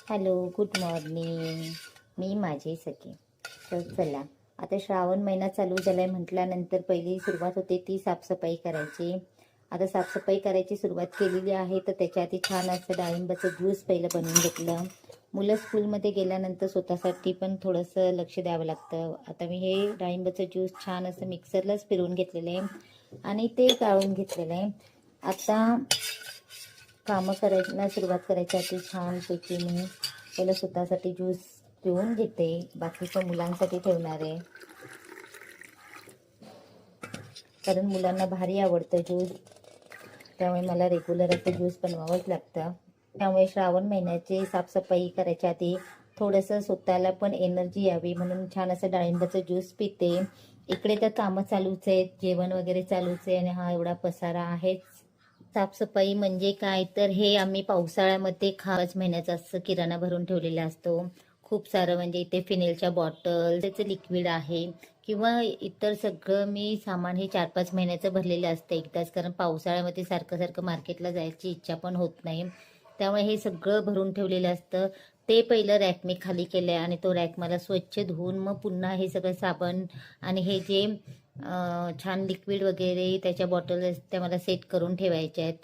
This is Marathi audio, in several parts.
Hello, good morning. मी माझी सखी. तर चला, आता श्रावण महिना चालू झालाय म्हटल्यानंतर पहिली सुरुवात होते ती साफसफाई करायची. आता साफसफाई करायची सुरुवात केलेली आहे. तर त्याच्या आधी छान असं डाळिंबाचं ज्यूस पहिलं बनवून घेतलं. मुलं स्कूलमध्ये गेल्यानंतर स्वतःसाठी पण थोडंसं लक्ष द्यावं लागतं. आता मी हे डाळिंबाचं ज्यूस छान असं मिक्सरलाच फिरवून घेतलेलं आहे आणि ते गाळून घेतलेलं आहे. आता कामं करायला सुरुवात करायच्या आधी छानपैकी मी पहिलं स्वतःसाठी ज्यूस पिऊन घेते, बाकीचं मुलांसाठी ठेवणार आहे. कारण मुलांना भारी आवडतं ज्यूस, त्यामुळे मला रेग्युलर असं ज्यूस बनवावंच लागतं. त्यामुळे श्रावण महिन्याची साफसफाई करायच्या आधी थोडंसं स्वतःला पण एनर्जी यावी म्हणून छान असं डाळिंबाचं ज्यूस पिते. इकडे तर कामं चालूच आहेत, जेवण वगैरे चालूच आहे आणि हा एवढा पसारा आहेच. साफसफाई म्हणजे काय, तर हे आम्ही पावसाळ्यामध्ये खास महिन्याचा असं किराणा भरून ठेवलेला असतो. खूप सारं म्हणजे इथे फिनेलच्या बॉटल, त्याचं लिक्विड आहे किंवा इतर सगळं मी सामान हे 4-5 महिन्याचं भरलेलं असतं एकदाच, कारण पावसाळ्यामध्ये सारखं सारखं मार्केटला जायची इच्छा पण होत नाही. त्यामुळे हे सगळं भरून ठेवलेलं असतं. ते पहिलं रॅक मी खाली केलं आहे आणि तो रॅक मला स्वच्छ धुवून मग पुन्हा हे सगळं साबण आणि हे जे छान लिक्विड वगैरे त्याच्या बॉटल त्या मला सेट करून ठेवायच्या आहेत.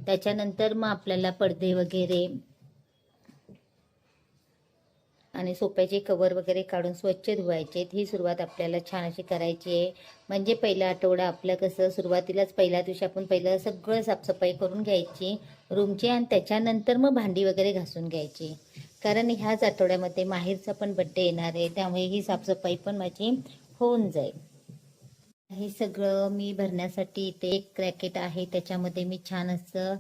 त्याच्यानंतर मग आपल्याला पडदे वगैरे आणि सोप्याचे कवर वगैरे काढून स्वच्छ धुवायचे. ही सुरुवात आपल्याला छान अशी करायची आहे. म्हणजे पहिला आठवडा आपलं कसं सुरुवातीलाच पहिल्या दिवशी आपण पहिलं सगळं साफसफाई करून घ्यायची रूमची आणि त्याच्यानंतर मग भांडी वगैरे घासून घ्यायची. कारण ह्याच आठवड्यामध्ये माहेरचा पण बड्डे येणार आहे, त्यामुळे ही साफसफाई पण माझी होऊन जाईल. हे सगळं मी भरण्यासाठी इथे एक रॅकेट आहे, त्याच्यामध्ये मी छान असं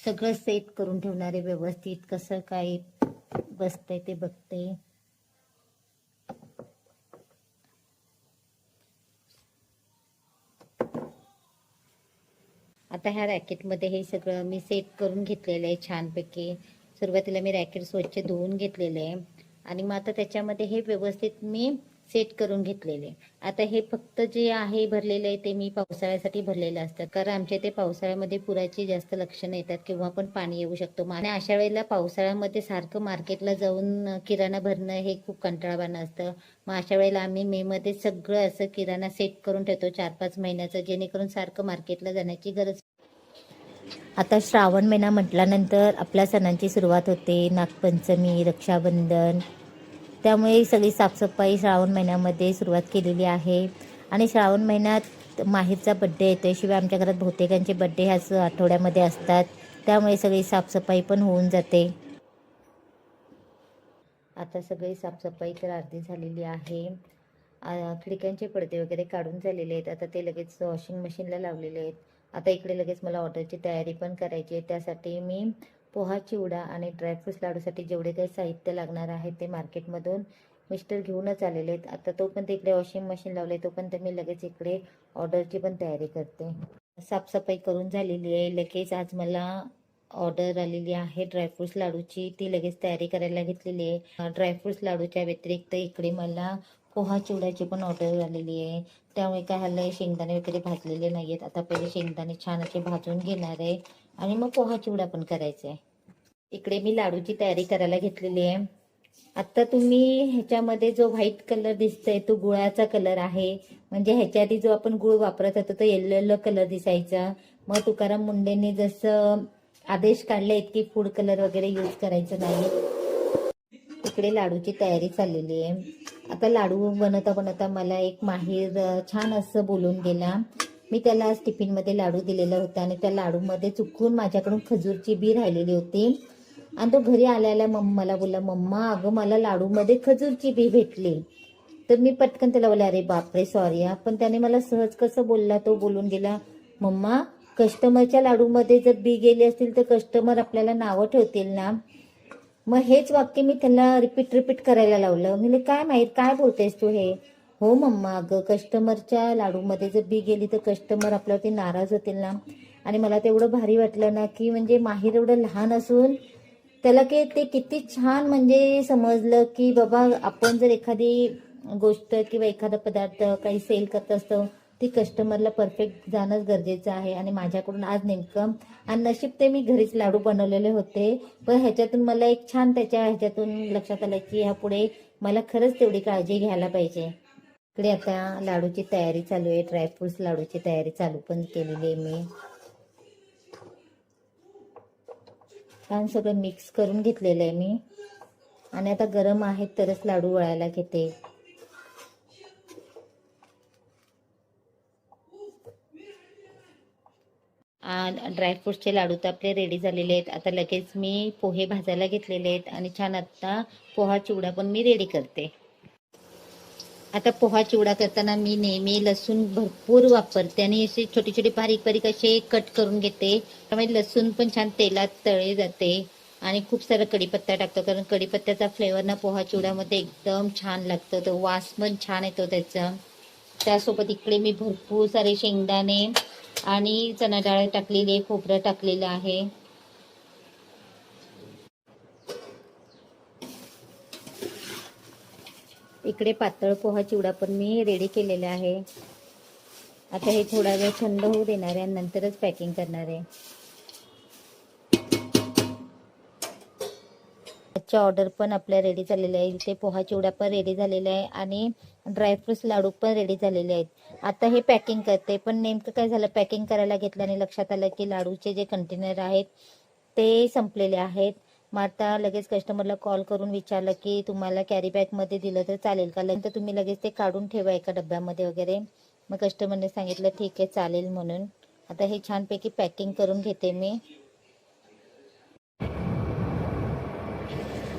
सगळं सेट करून ठेवणार आहे व्यवस्थित. कसं काय बसतंय ते बघते. आता ह्या रॅकेटमध्ये हे सगळं मी सेट करून घेतलेलं आहे छानपैकी. सुरुवातीला मी रॅकेट स्वच्छ धुवून घेतलेलं आहे आणि मग आता त्याच्यामध्ये हे व्यवस्थित मी सेट करून घेतलेले. आता हे फक्त जे आहे भरलेलं आहे ते मी पावसाळ्यासाठी भरलेलं असतं, कारण आमच्या इथे पावसाळ्यामध्ये पुराची जास्त लक्षणं येतात किंवा पण पाणी येऊ शकतो. आणि अशा वेळेला पावसाळ्यामध्ये सारखं मार्केटला जाऊन किराणा भरणं हे खूप कंटाळवाणं असतं. मग अशा वेळेला आम्ही मेमध्ये सगळं असं किराणा सेट करून ठेवतो 4-5 महिन्याचं, जेणेकरून सारखं मार्केटला जाण्याची गरज. आता श्रावण महिना म्हटल्यानंतर आपल्या सणांची सुरुवात होते. नागपंचमी, रक्षाबंधन, त्यामुळे सगळी साफसफाई श्रावण महिन्यामध्ये सुरुवात केलेली आहे. आणि श्रावण महिन्यात माहेरचा बड्डे येतो, शिवाय आमच्या घरात बहुतेकांचे बड्डे ह्याच आठवड्यामध्ये असतात, त्यामुळे सगळी साफसफाई पण होऊन जाते. आता सगळी साफसफाई तर अर्धी झालेली आहे. खिडक्यांचे पडदे वगैरे काढून झालेले आहेत. आता ते लगेच वॉशिंग मशीनला लावलेले आहेत. आता इकडे लगेच मला ऑर्डरची तयारी पण करायची आहे. त्यासाठी मी पोहा, चिवडा आणि ड्रायफ्रूट्स लाडूसाठी जेवढे काही साहित्य लागणार आहे ते मार्केटमधून मिस्टर घेऊनच आलेले आहेत. आता तोपर्यंत इकडे वॉशिंग मशीन लावले, तोपर्यंत मी लगेच इकडे ऑर्डरची पण तयारी करते. साफसफाई करून झालेली आहे. लगेच आज मला ऑर्डर आलेली आहे ड्रायफ्रूट्स लाडूची, ती लगेच तयारी करायला घेतलेली आहे. ड्रायफ्रूट्स लाडूच्या व्यतिरिक्त इकडे मला पोहा चिवड्याची पण ऑर्डर आलेली आहे. त्यामुळे काय झालंय, शेंगदाणे वगैरे भाजलेले नाही आहेत. आता पहिले शेंगदाणे छान असे भाजून घेणार आहे आणि मग पोहा चिवडा पण करायचा आहे. इकडे मी लाडूची तयारी करायला घेतलेली आहे. आता तुम्ही ह्याच्यामध्ये जो व्हाईट कलर दिसतोय तो गुळाचा कलर आहे. म्हणजे ह्याच्या आधी जो आपण गुळ वापरत होतो तो येलो येलो कलर दिसायचा. मग तुकाराम मुंडेंनी जसं आदेश काढले की फूड कलर वगैरे यूज करायचं नाही. इकडे लाडूची तयारी चाललेली आहे. आता लाडू बनवता बनवता मला एक माहीर छान असं बोलून गेला. मी त्याला आज टिफिनमध्ये लाडू दिलेला होता आणि त्या लाडूमध्ये चुकून माझ्याकडून खजूरची बी राहिलेली होती आणि तो घरी आल्याला मला बोलला, मम्मा अगं मला लाडूमध्ये खजूरची बी भेटली. तर मी पटकन त्याला बोलले, अरे बापरे सॉरी हा. पण त्याने मला सहज कसं बोलला, तो बोलून गेला, मम्मा कस्टमरच्या लाडूमध्ये जर बी गेली असतील तर कस्टमर आपल्याला नावं ठेवतील ना. मग हेच वाक्य मी त्याला रिपीट करायला लावलं. म्हणजे काय माहीत काय बोलतेस तू हे. हो मम्मा, अगं कस्टमरच्या लाडूमध्ये जर बी गेली तर कस्टमर आपल्यावरती नाराज होतील ना. आणि मला तेवढं भारी वाटलं ना की म्हणजे माहीर एवढं लहान असून त्याला की ते किती छान म्हणजे समजलं की बाबा आपण जर एखादी गोष्ट किंवा एखादा पदार्थ काही सेल करत असतो ती कस्टमरला परफेक्ट जाणंच गरजेचं आहे. आणि माझ्याकडून आज नेमकं आणि नशीब ते मी घरीच लाडू बनवलेले होते, पण ह्याच्यातून मला एक छान त्याच्या ह्याच्यातून लक्षात आलं की ह्यापुढे मला खरंच तेवढी काळजी घ्यायला पाहिजे. इकडे आता लाडूची तयारी चालू आहे, ड्रायफ्रुट्स लाडूची तयारी चालू पण केलेली आहे मी. छान सगळं मिक्स करून घेतलेलं आहे मी आणि आता गरम आहेत तरच लाडू वळायला घेते. ड्रायफ्रुट्सचे लाडू तर आपले रेडी झालेले आहेत. आता लगेच मी पोहे भाजायला घेतलेले आहेत आणि छान आता पोहा चिवडा पण मी रेडी करते. आता पोहा चिवडा करताना मी नेहमी लसूण भरपूर वापरते आणि असे छोटे छोटे बारीक बारीक असे कट करून घेते. त्यामुळे लसूण पण छान तेलात तळे जाते आणि खूप सारा कढीपत्ता टाकतो, कारण कढीपत्त्याचा फ्लेवर ना पोहा चिवड्यामध्ये एकदम छान लागतं. तो वास पण छान येतो त्याचा. त्यासोबत इकडे मी भरपूर सारे शेंगदाणे आणि चणा डाळ टाकलेली आहे, खोबरं टाकलेलं आहे. इकडे पातळ पोहा चिवडा पण मी रेडी केलेला आहे. आता हे थोडा वेळ थंड होऊ देणार आहे, नंतरच पॅकिंग करणार आहे. आजच्या ऑर्डर पण आपल्या रेडी झालेल्या आहे. इथे पोहा चिवडा पण रेडी झालेला आहे आणि ड्रायफ्रुट्स लाडू पण रेडी झालेले आहेत. आता हे पॅकिंग करते, पण नेमकं काय झालं, पॅकिंग करायला घेतल्याने लक्षात आलं की लाडूचे जे कंटेनर आहेत ते संपलेले आहेत. मग आता लगेच कस्टमरला कॉल करून विचारलं की तुम्हाला कॅरी बॅगमध्ये दिलं तर चालेल का, नंतर तुम्ही लगेच ते काढून ठेवा एका डब्यामध्ये वगैरे. मग कस्टमरने सांगितलं ठीक आहे चालेल म्हणून. आता हे छानपैकी पॅकिंग करून घेते मी.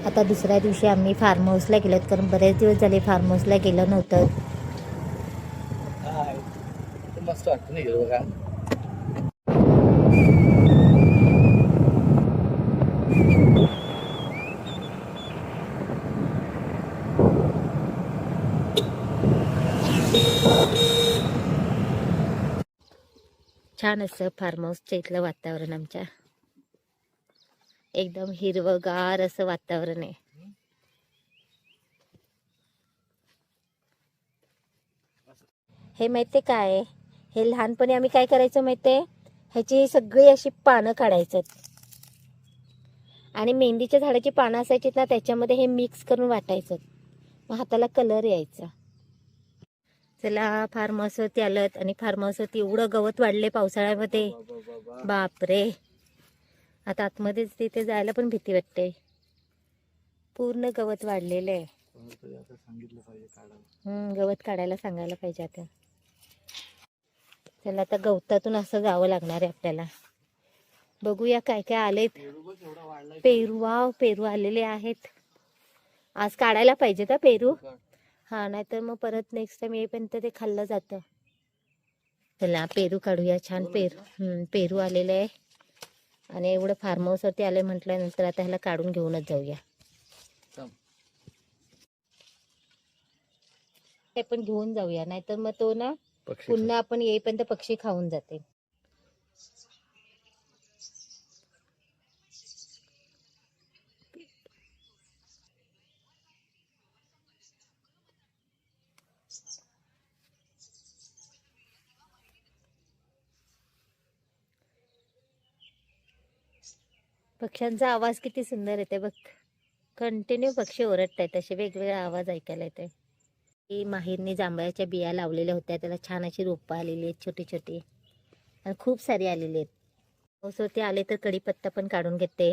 आता दुसऱ्या दिवशी आम्ही फार्म हाऊसला गेलो, कारण बरेच दिवस झाले फार्म हाऊसला गेलो नव्हतं. मस्त वाटतं नाही बघा. छान असं फार्म हाऊसच्या इथलं वातावरण, आमच्या एकदम हिरवगार असं वातावरण आहे. हे माहितीये काय, हे लहानपणी आम्ही काय करायचं माहितीये, ह्याची सगळी अशी पानं काढायचं आणि मेहंदीच्या झाडाची पानं असायची ना त्याच्यामध्ये हे मिक्स करून वाटायचं, मग हाताला कलर यायचा. चला फार्म हाऊसवरती आलं आणि फार्म हाऊसवरती एवढं गवत वाढले पावसाळ्यामध्ये, बापरे. आता आतमध्येच तिथे जायला पण भीती वाटते, पूर्ण गवत वाढलेलं आहे. गवत काढायला सांगायला पाहिजे आता. चला आता गवतातून असं जावं लागणार आहे आपल्याला. बघूया काय काय आलेत. पेरू, वाव पेरू आलेले आहेत. आज काढायला पाहिजे का पेरू, हा नाहीतर मग परत नेक्स्ट टाइम येईपर्यंत ते खाल्लं जातं. चला पेरू काढूया. छान पेरू आलेले आहे आणि एवढं फार्म हाऊस वरती आले म्हटल्यानंतर आता ह्याला काढून घेऊनच जाऊया. ते पण घेऊन जाऊया, नाहीतर मग तो ना पुन्हा आपण येईपर्यंत पक्षी खाऊन जाते. पक्ष्यांचा आवाज किती सुंदर येते बघ, कंटिन्यू पक्षी ओरडतायत, असे वेगवेगळे आवाज ऐकायला येते. माहीरनी जांभळाच्या बिया लावलेल्या होत्या, त्याला छान अशी रोपं आलेली आहेत छोटी छोटी आणि खूप सारी आलेली आहेत. पावसावरती आले तर कढीपत्ता पण काढून घेते.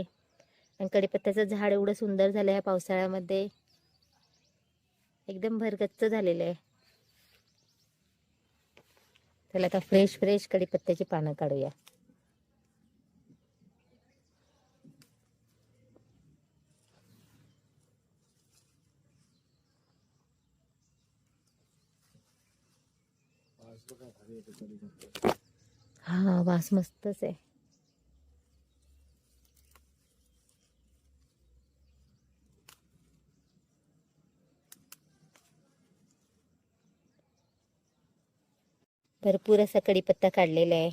आणि कढीपत्त्याचं झाड एवढं सुंदर झालं ह्या पावसाळ्यामध्ये, एकदम भरगच्च झालेलं आहे. त्याला आता फ्रेश फ्रेश कढीपत्त्याची पानं काढूया. हा वास मस्तच आहे. भरपूर असा कढीपत्ता काढलेला आहे,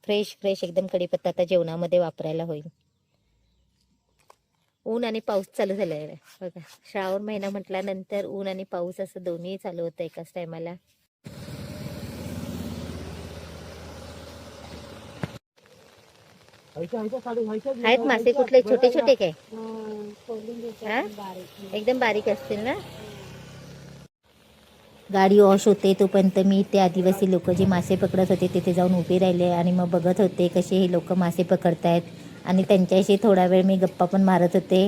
फ्रेश फ्रेश एकदम कढीपत्ता आता जेवणामध्ये वापरायला होईल. ऊन आणि पाऊस चालू झालेला आहे बघा. श्रावण महिना म्हटल्यानंतर ऊन आणि पाऊस असं दोन्ही चालू होतं एकाच टायमाला. आहेत मासे कुठले छोटे छोटे काय हा? एकदम बारीक असतील ना. गाडी वॉश होते तोपर्यंत मी ते आदिवासी लोक जे मासे पकडत होते तिथे जाऊन उभे राहिले आणि मग बघत होते कसे हे लोक मासे पकडतायत आणि त्यांच्याशी थोडा वेळ मी गप्पा पण मारत होते.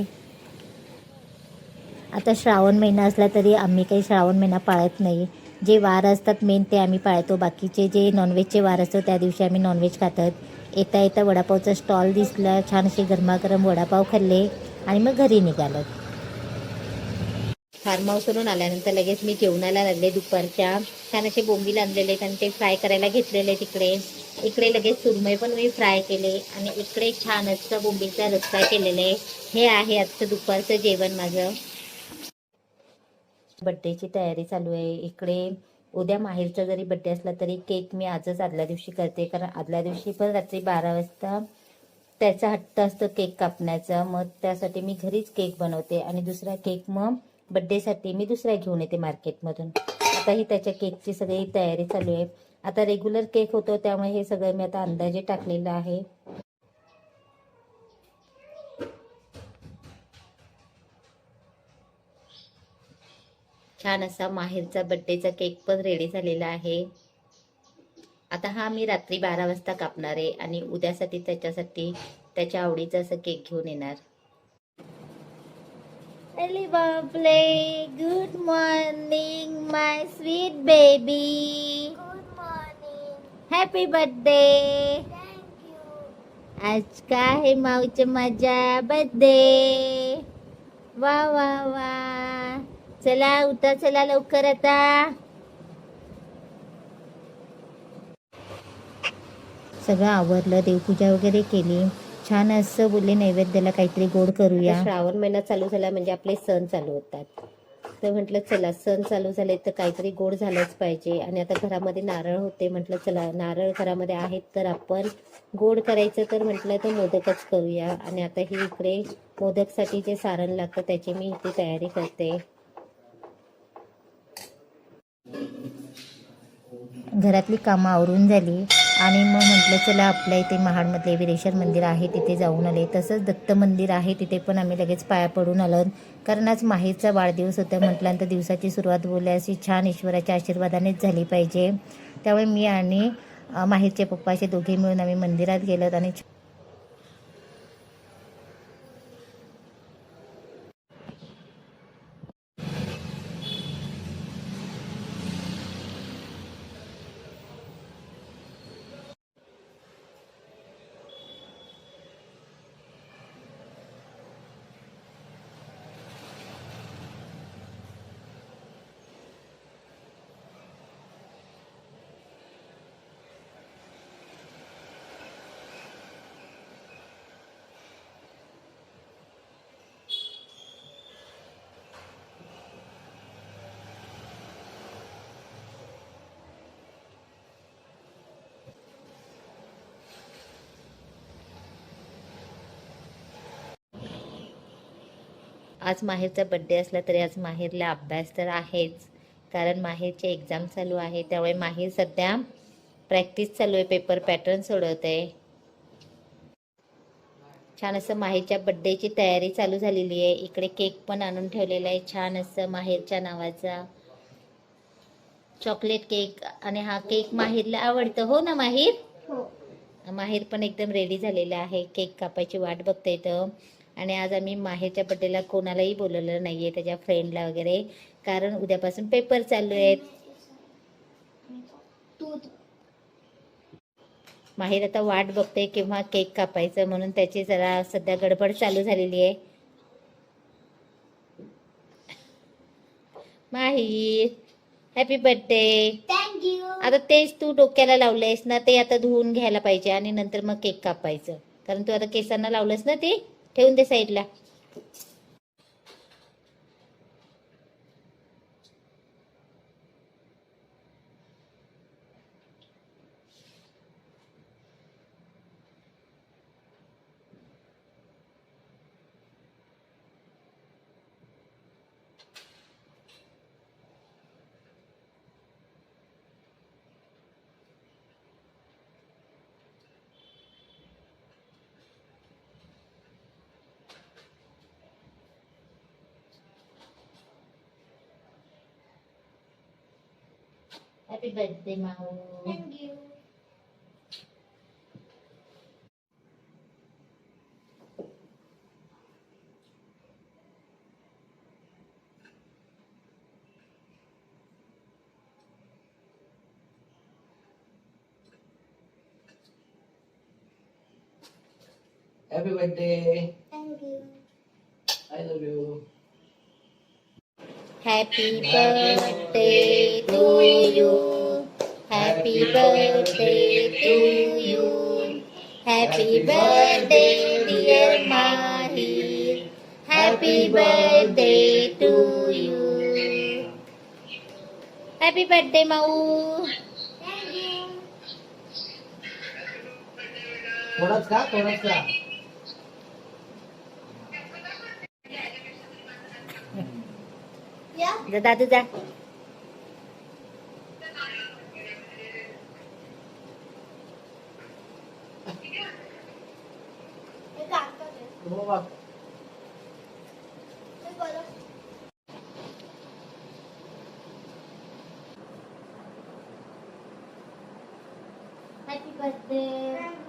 आता श्रावण महिना असला तरी आम्ही काही श्रावण महिना पाळत नाही. जे वार असतात मेन ते आम्ही पाळतो. बाकीचे जे नॉनव्हेजचे वार असतो त्या दिवशी आम्ही नॉनव्हेज खातात. येता येता वडापावचा स्टॉल दिसला, छान असे गरमागरम वडापाव खाल्ले आणि मग घरी निघालो. फार्म हाऊसवरून आल्यानंतर लगेच मी जेवणाला लागले. दुपारच्या छान असे बोंबील आणलेले आहेत आणि ते फ्राय करायला घेतलेले तिकडे. इकडे लगेच सुरमई पण मी फ्राय केले आणि इकडे छान असं बोंबीलचा रस्सा केलेला आहे. हे आहे आजचं दुपारचं जेवण माझं. बड्डेची तयारी चालू आहे इकडे. उद्या माहेरचा जरी बड्डे असला तरी केक मी आजच आदल्या दिवशी करते, कारण आदल्या दिवशी पण रात्री 12 वाजता त्याचा हट्ट असतो केक कापण्याचा. मग त्यासाठी मी घरीच केक बनवते आणि दुसरा केक मग बड्डेसाठी मी दुसरा घेऊन येते मार्केटमधून. आता ही त्याच्या केकची सगळी तयारी चालू आहे. आता रेग्युलर केक होतो त्यामुळे हे सगळं मी आता अंदाजे टाकलेलं आहे. छान असा माहेरचा बड्डेचा केक पण रेडी झालेला आहे. आता हा मी रात्री 12 वाजता कापणार आहे आणि उद्यासाठी त्याच्यासाठी त्याच्या आवडीचा असं केक घेऊन येणार. अली बापले, good morning my sweet baby. Good morning. Happy birthday. Thank you. आज का आहे माऊच्या माझ्या बर्थडे. वा वा वा. चला उठा, चला लवकर आता. सगळं आवरलं, देवपूजा वगैरे केली. छान असं बोलले नैवेद्याला काहीतरी गोड करूया. श्रावण महिना चालू झाला म्हणजे आपले सण चालू होतात. तर म्हटलं चला सण चालू झाले तर काहीतरी गोड झालंच पाहिजे. आणि आता घरामध्ये नारळ होते, म्हटलं चला नारळ घरामध्ये आहेत तर आपण गोड करायचं तर म्हटलं तर मोदकच करूया. आणि आता ही इकडे मोदकसाठी जे सारण लागतं त्याची मी इथे तयारी करते. घरातली कामं आवरून झाली आणि मग म्हटलं चला आपल्या इथे महाडमध्ये विरेश्वर मंदिर आहे तिथे जाऊन आले. तसंच दत्त मंदिर आहे तिथे पण आम्ही लगेच पाया पडून आलो, कारण आज माहेरचा वाढदिवस होता. म्हटल्यानंतर दिवसाची सुरुवात बोलल्याशी छान ईश्वराच्या आशीर्वादानेच झाली पाहिजे. त्यामुळे मी आणि माहेरचे पप्पा असे दोघे मिळून आम्ही मंदिरात गेलो आणि आज माहेरचा बड्डे असला तरी आज माहेरला अभ्यास तर आहेच, कारण माहेरचे एक्झाम चालू आहे. त्यामुळे माहेर सध्या प्रॅक्टिस चालू आहे, पेपर पॅटर्न सोडवत आहे. छान असं माहेरच्या बड्डेची तयारी चालू झालेली आहे. इकडे केक पण आणून ठेवलेला आहे छान असं माहेरच्या नावाचा चॉकलेट केक. आणि हा केक माहेरला आवडतो हो ना माहेर. हो. माहेर पण एकदम रेडी झालेला आहे, केक कापायची वाट बघता येतं. आणि आज आम्ही माहेरच्या बड्डेला कोणालाही बोलवलेलं नाही आहे, त्याच्या फ्रेंडला वगैरे, कारण उद्यापासून पेपर चालू आहेत. माहेर आता वाट बघते केव्हा केक कापायचं, म्हणून त्याची जरा सध्या गडबड चालू झालेली आहे. माहीर हॅपी बर्थडे. Thank you. आता तेच तू डोक्याला लावलंयस ना, ते आता धुवून घ्यायला पाहिजे आणि नंतर मग केक कापायचं, कारण तू आता केसांना लावलंस ना, ते ठेवून दे साईडला. Happy birthday Mau. Thank you. Happy birthday. Thank you. I love you. Happy birthday to you. Happy birthday to you. Happy birthday dear Mahi. Happy birthday to you. Happy birthday Mau. Thank you. थोडाच का थोडाच का. Yeah. जा दादू जा. हे काढतो ते. हो बा. हे बरं. Happy birthday. Thank